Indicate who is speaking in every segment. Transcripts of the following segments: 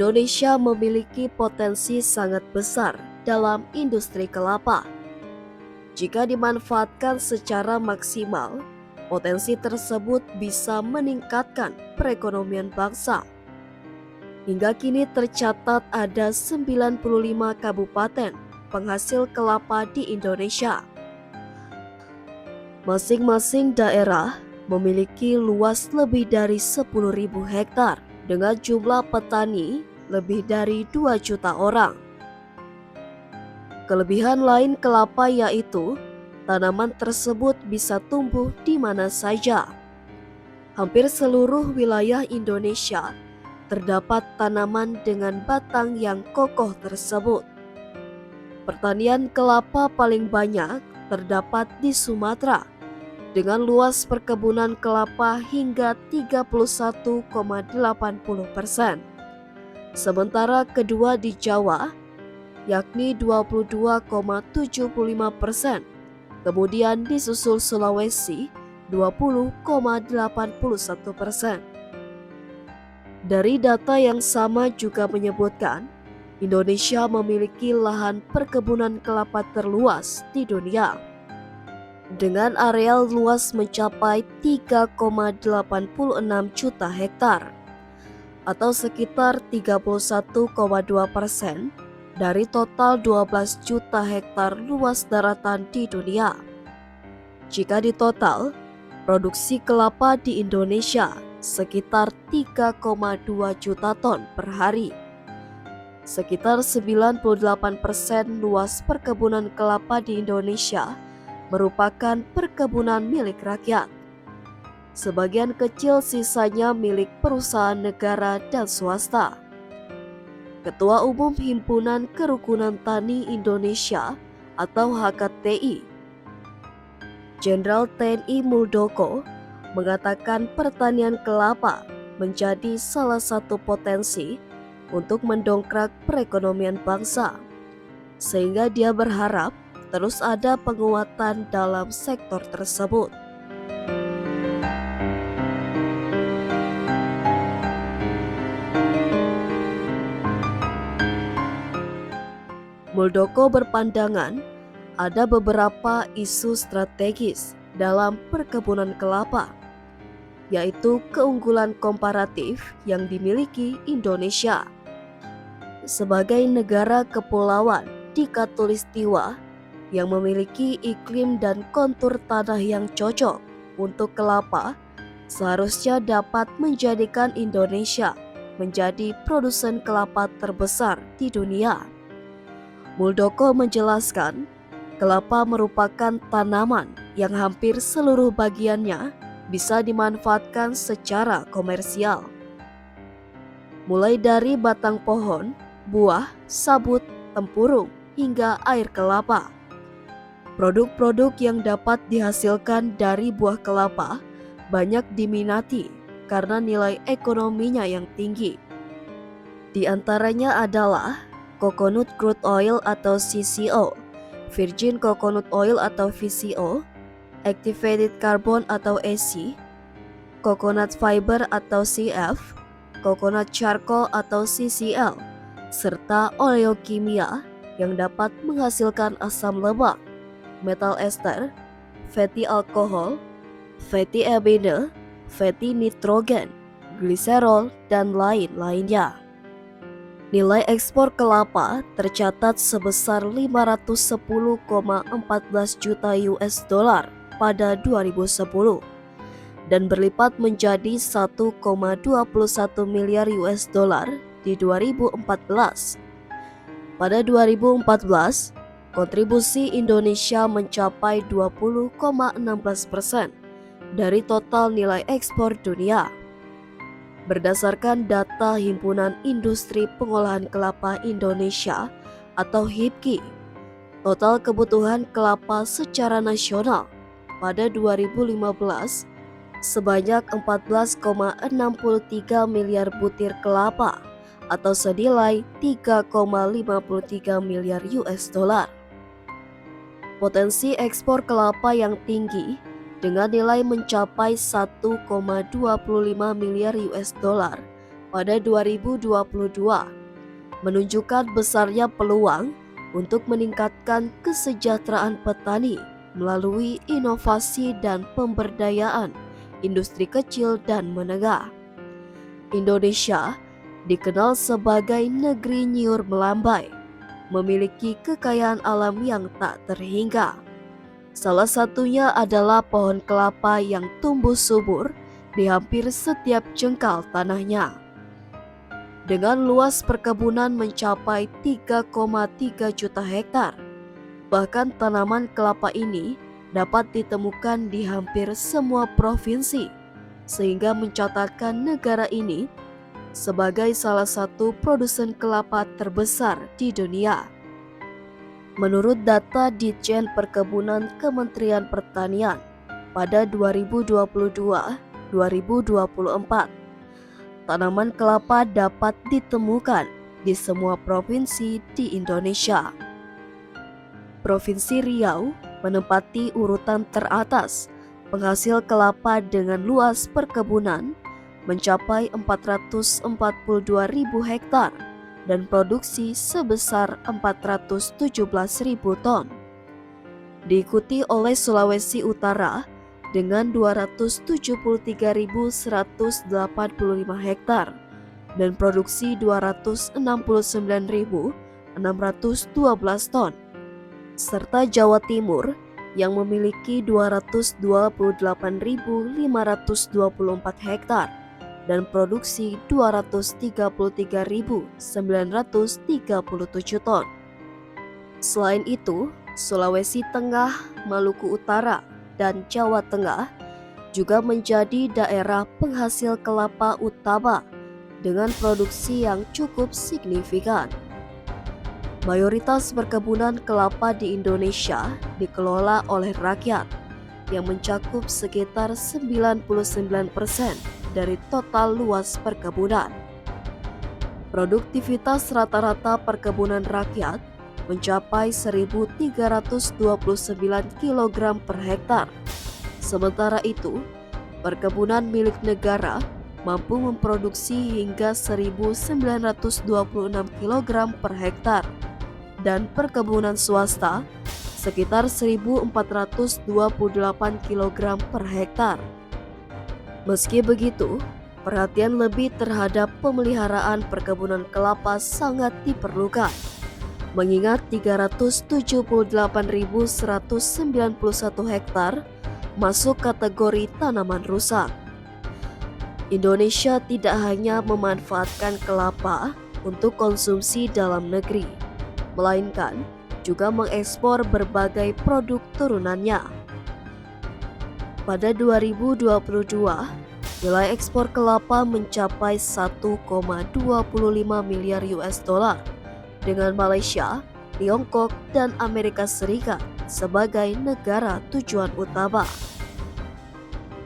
Speaker 1: Indonesia memiliki potensi sangat besar dalam industri kelapa. Jika dimanfaatkan secara maksimal, potensi tersebut bisa meningkatkan perekonomian bangsa. Hingga kini tercatat ada 95 kabupaten penghasil kelapa di Indonesia. Masing-masing daerah memiliki luas lebih dari 10.000 hektar dengan jumlah petani lebih dari 2 juta orang. Kelebihan lain kelapa yaitu tanaman tersebut bisa tumbuh di mana saja. Hampir seluruh wilayah Indonesia terdapat tanaman dengan batang yang kokoh tersebut. Pertanian kelapa paling banyak terdapat di Sumatera dengan luas perkebunan kelapa hingga 31,80%. Sementara kedua di Jawa yakni 22,75%. Kemudian disusul Sulawesi 20,81%. Dari data yang sama juga menyebutkan Indonesia memiliki lahan perkebunan kelapa terluas di dunia dengan areal luas mencapai 3,86 juta hektar atau sekitar 31,2% dari total 12 juta hektar luas daratan di dunia. Jika ditotal, produksi kelapa di Indonesia sekitar 3,2 juta ton per hari. Sekitar 98% luas perkebunan kelapa di Indonesia merupakan perkebunan milik rakyat. Sebagian kecil sisanya milik perusahaan negara dan swasta. Ketua Umum Himpunan Kerukunan Tani Indonesia atau HKTI, Jenderal TNI Muldoko, mengatakan pertanian kelapa menjadi salah satu potensi untuk mendongkrak perekonomian bangsa, sehingga dia berharap terus ada penguatan dalam sektor tersebut. Muldoko berpandangan ada beberapa isu strategis dalam perkebunan kelapa, yaitu keunggulan komparatif yang dimiliki Indonesia. Sebagai negara kepulauan di Khatulistiwa yang memiliki iklim dan kontur tanah yang cocok untuk kelapa, seharusnya dapat menjadikan Indonesia menjadi produsen kelapa terbesar di dunia. Muldoko menjelaskan, kelapa merupakan tanaman yang hampir seluruh bagiannya bisa dimanfaatkan secara komersial. Mulai dari batang pohon, buah, sabut, tempurung, hingga air kelapa. Produk-produk yang dapat dihasilkan dari buah kelapa banyak diminati karena nilai ekonominya yang tinggi. Di antaranya adalah coconut crude oil atau CCO, virgin coconut oil atau VCO, activated carbon atau AC, coconut fiber atau CF, coconut charcoal atau CCL, serta oleokimia yang dapat menghasilkan asam lemak, metal ester, fatty alkohol, fatty amine, fatty nitrogen, gliserol, dan lain-lainnya. Nilai ekspor kelapa tercatat sebesar 510,14 juta US dollar pada 2010 dan berlipat menjadi 1,21 miliar US dollar di 2014. Pada 2014, kontribusi Indonesia mencapai 20,16% dari total nilai ekspor dunia. Berdasarkan data Himpunan Industri Pengolahan Kelapa Indonesia atau HIPKI, total kebutuhan kelapa secara nasional pada 2015 sebanyak 14,63 miliar butir kelapa atau senilai 3,53 miliar US dollar. Potensi ekspor kelapa yang tinggi dengan nilai mencapai 1,25 miliar US dollar pada 2022, menunjukkan besarnya peluang untuk meningkatkan kesejahteraan petani melalui inovasi dan pemberdayaan industri kecil dan menengah. Indonesia dikenal sebagai negeri nyiur melambai, memiliki kekayaan alam yang tak terhingga. Salah satunya adalah pohon kelapa yang tumbuh subur di hampir setiap jengkal tanahnya. Dengan luas perkebunan mencapai 3,3 juta hektar, bahkan tanaman kelapa ini dapat ditemukan di hampir semua provinsi, sehingga mencatatkan negara ini sebagai salah satu produsen kelapa terbesar di dunia. Menurut data Ditjen Perkebunan Kementerian Pertanian pada 2022-2024, tanaman kelapa dapat ditemukan di semua provinsi di Indonesia. Provinsi Riau menempati urutan teratas penghasil kelapa dengan luas perkebunan mencapai 442.000 hektar dan produksi sebesar 417.000 ton. Diikuti oleh Sulawesi Utara dengan 273.185 hektar dan produksi 269.612 ton, serta Jawa Timur yang memiliki 228.524 hektar dan produksi 233.937 ton. Selain itu, Sulawesi Tengah, Maluku Utara, dan Jawa Tengah juga menjadi daerah penghasil kelapa utama dengan produksi yang cukup signifikan. Mayoritas perkebunan kelapa di Indonesia dikelola oleh rakyat yang mencakup sekitar 99% dari total luas perkebunan. Produktivitas rata-rata perkebunan rakyat mencapai 1.329 kg per hektar. Sementara itu, perkebunan milik negara mampu memproduksi hingga 1.926 kg per hektar dan perkebunan swasta sekitar 1.428 kg per hektar. Meski begitu, perhatian lebih terhadap pemeliharaan perkebunan kelapa sangat diperlukan, mengingat 378.191 hektar masuk kategori tanaman rusak. Indonesia tidak hanya memanfaatkan kelapa untuk konsumsi dalam negeri, melainkan juga mengekspor berbagai produk turunannya. Pada 2022, nilai ekspor kelapa mencapai 1,25 miliar US dollar dengan Malaysia, Tiongkok, dan Amerika Serikat sebagai negara tujuan utama.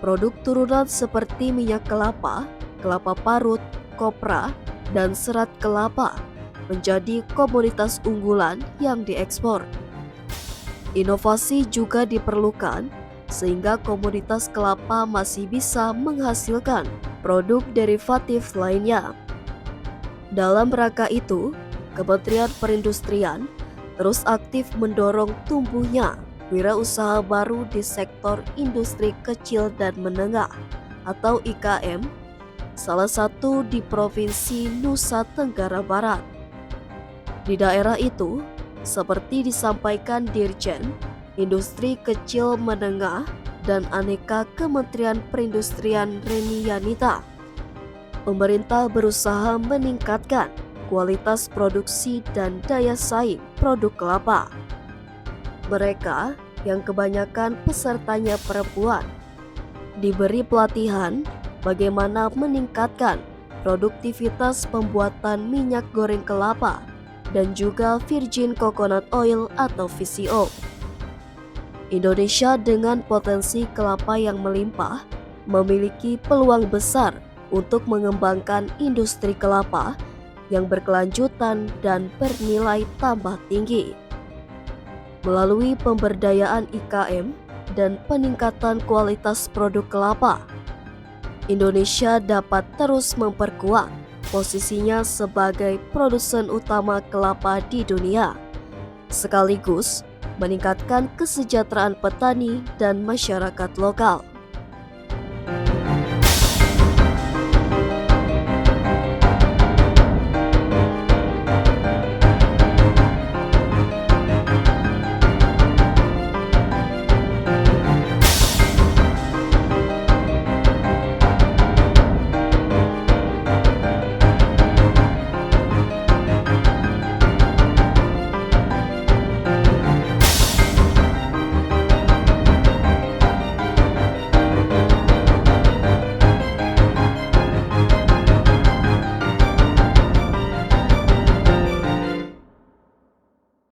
Speaker 1: Produk turunan seperti minyak kelapa, kelapa parut, kopra, dan serat kelapa menjadi komoditas unggulan yang diekspor. Inovasi juga diperlukan sehingga komoditas kelapa masih bisa menghasilkan produk derivatif lainnya. Dalam rangka itu, Kementerian Perindustrian terus aktif mendorong tumbuhnya wirausaha baru di sektor industri kecil dan menengah atau IKM, salah satu di Provinsi Nusa Tenggara Barat. Di daerah itu, seperti disampaikan Dirjen Industri Kecil Menengah dan Aneka Kementerian Perindustrian Reni Yanita, pemerintah berusaha meningkatkan kualitas produksi dan daya saing produk kelapa. Mereka, yang kebanyakan pesertanya perempuan, diberi pelatihan bagaimana meningkatkan produktivitas pembuatan minyak goreng kelapa dan juga virgin coconut oil atau VCO. Indonesia dengan potensi kelapa yang melimpah memiliki peluang besar untuk mengembangkan industri kelapa yang berkelanjutan dan bernilai tambah tinggi. Melalui pemberdayaan IKM dan peningkatan kualitas produk kelapa, Indonesia dapat terus memperkuat posisinya sebagai produsen utama kelapa di dunia, sekaligus meningkatkan kesejahteraan petani dan masyarakat lokal.